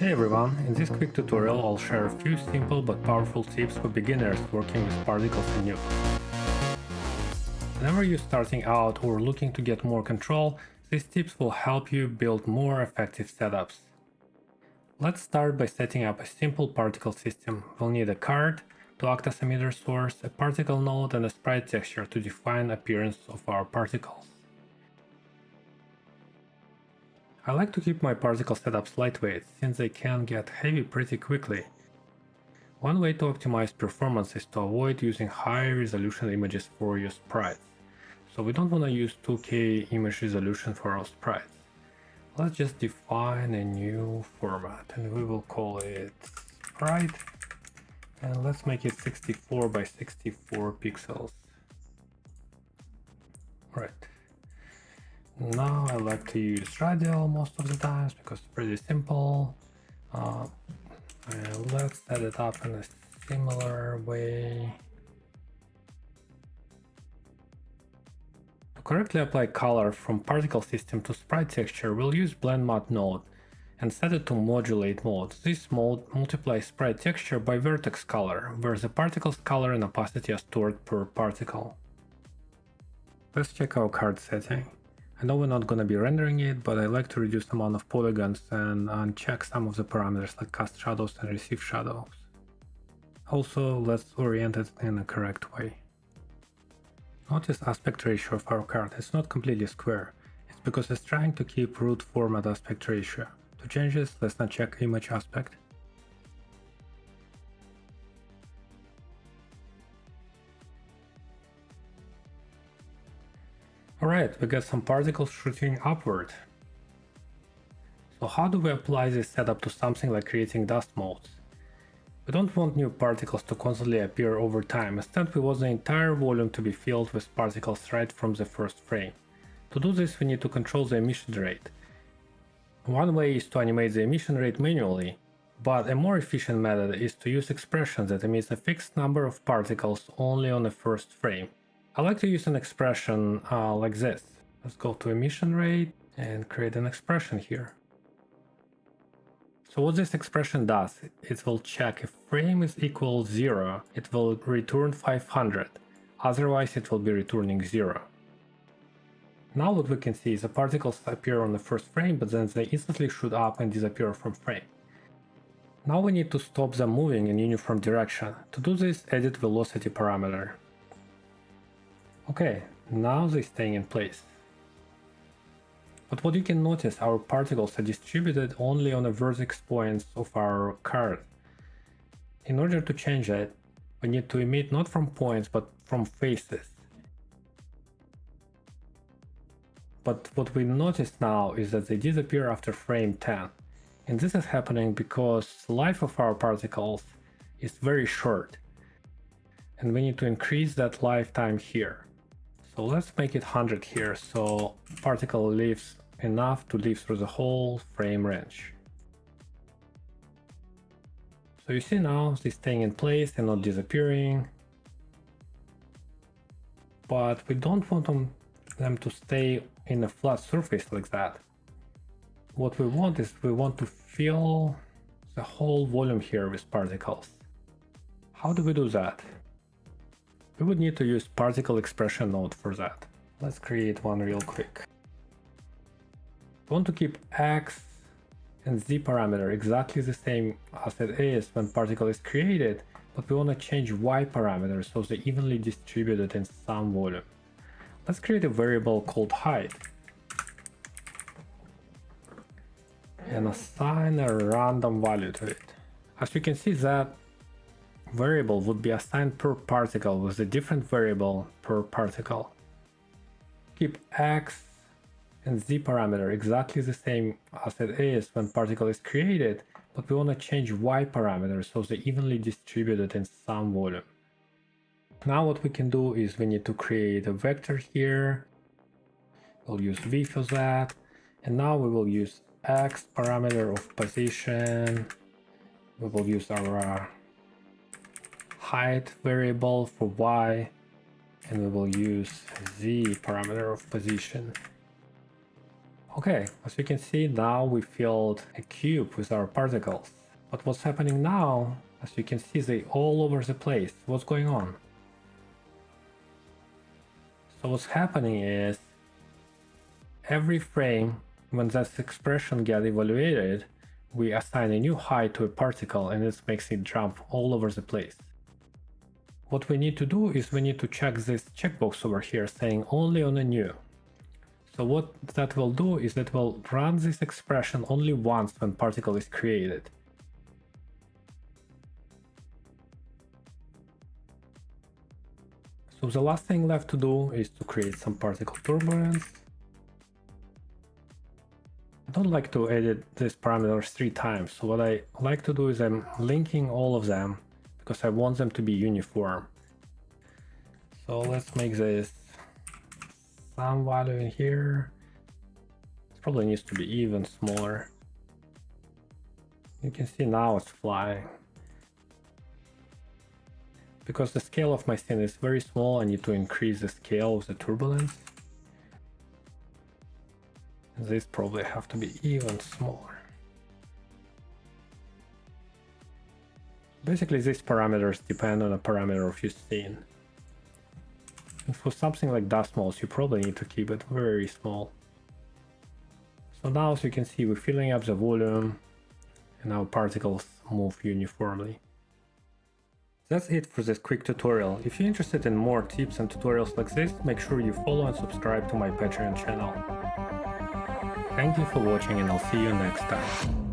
Hey everyone, in this quick tutorial I'll share a few simple but powerful tips for beginners working with particles in Nuke. Whenever you're starting out or looking to get more control, these tips will help you build more effective setups. Let's start by setting up a simple particle system. We'll need a card to act as emitter source, a particle node and a sprite texture to define appearance of our particles. I like to keep my particle setups lightweight, since they can get heavy pretty quickly. One way to optimize performance is to avoid using high resolution images for your sprites. So we don't want to use 2K image resolution for our sprites. Let's just define a new format and we will call it sprite. And let's make it 64 by 64 pixels. Right. Now I like to use radial most of the times because it's pretty simple. And let's set it up in a similar way. To correctly apply color from particle system to sprite texture, we'll use blend mode node and set it to modulate mode. This mode multiplies sprite texture by vertex color, where the particle's color and opacity are stored per particle. Let's check our card setting. I know we're not gonna be rendering it, but I like to reduce the amount of polygons and uncheck some of the parameters like cast shadows and receive shadows. Also, let's orient it in a correct way. Notice aspect ratio of our card. It's not completely square. It's because it's trying to keep root format aspect ratio. To change this, let's now check image aspect. Alright, we got some particles shooting upward. So how do we apply this setup to something like creating dust motes? We don't want new particles to constantly appear over time, instead we want the entire volume to be filled with particles right from the first frame. To do this we need to control the emission rate. One way is to animate the emission rate manually, but a more efficient method is to use expression that emits a fixed number of particles only on the first frame. I like to use an expression like this. Let's go to emission rate and create an expression here. So what this expression does, it will check if frame is equal 0, it will return 500, otherwise it will be returning 0. Now what we can see is the particles appear on the first frame, but then they instantly shoot up and disappear from frame. Now we need to stop them moving in uniform direction. To do this, edit velocity parameter. Okay, now they're staying in place. But what you can notice, our particles are distributed only on the vertex points of our card. In order to change it, we need to emit not from points but from faces. But what we notice now is that they disappear after frame 10. And this is happening because the life of our particles is very short. And we need to increase that lifetime here. So let's make it 100 here, so particle lives enough to live through the whole frame range. So you see now they're staying in place and not disappearing. But we don't want them to stay in a flat surface like that. What we want is we want to fill the whole volume here with particles. How do we do that? We would need to use particle expression node for that. Let's create one real quick. We want to keep x and z parameter exactly the same as it is when particle is created, but we want to change y parameter so they're evenly distributed in some volume. Let's create a variable called height and assign a random value to it. As you can see, that variable would be assigned per particle with a different variable per particle. Keep x and z parameter exactly the same as it is when particle is created, but we want to change y parameter so they're evenly distributed in some volume. Now what we can do is we need to create a vector here. We'll use v for that, and now we will use x parameter of position. We will use our height variable for y, and we will use z parameter of position. Okay, as you can see, now we filled a cube with our particles. But what's happening now, as you can see, they all over the place. What's going on? So what's happening is, every frame, when that expression gets evaluated, we assign a new height to a particle and it makes it jump all over the place. What we need to do is we need to check this checkbox over here saying only on a new. So what that will do is that will run this expression only once when particle is created. So the last thing left to do is to create some particle turbulence. I don't like to edit these parameters 3 times, so what I like to do is I'm linking all of them because I want them to be uniform. So let's make this some value in here. It probably needs to be even smaller. You can see now it's flying. Because the scale of my scene is very small, I need to increase the scale of the turbulence. These probably have to be even smaller. Basically, these parameters depend on a parameter of your scene. And for something like dust motes, you probably need to keep it very small. So now, as you can see, we're filling up the volume and our particles move uniformly. That's it for this quick tutorial. If you're interested in more tips and tutorials like this, make sure you follow and subscribe to my Patreon channel. Thank you for watching and I'll see you next time.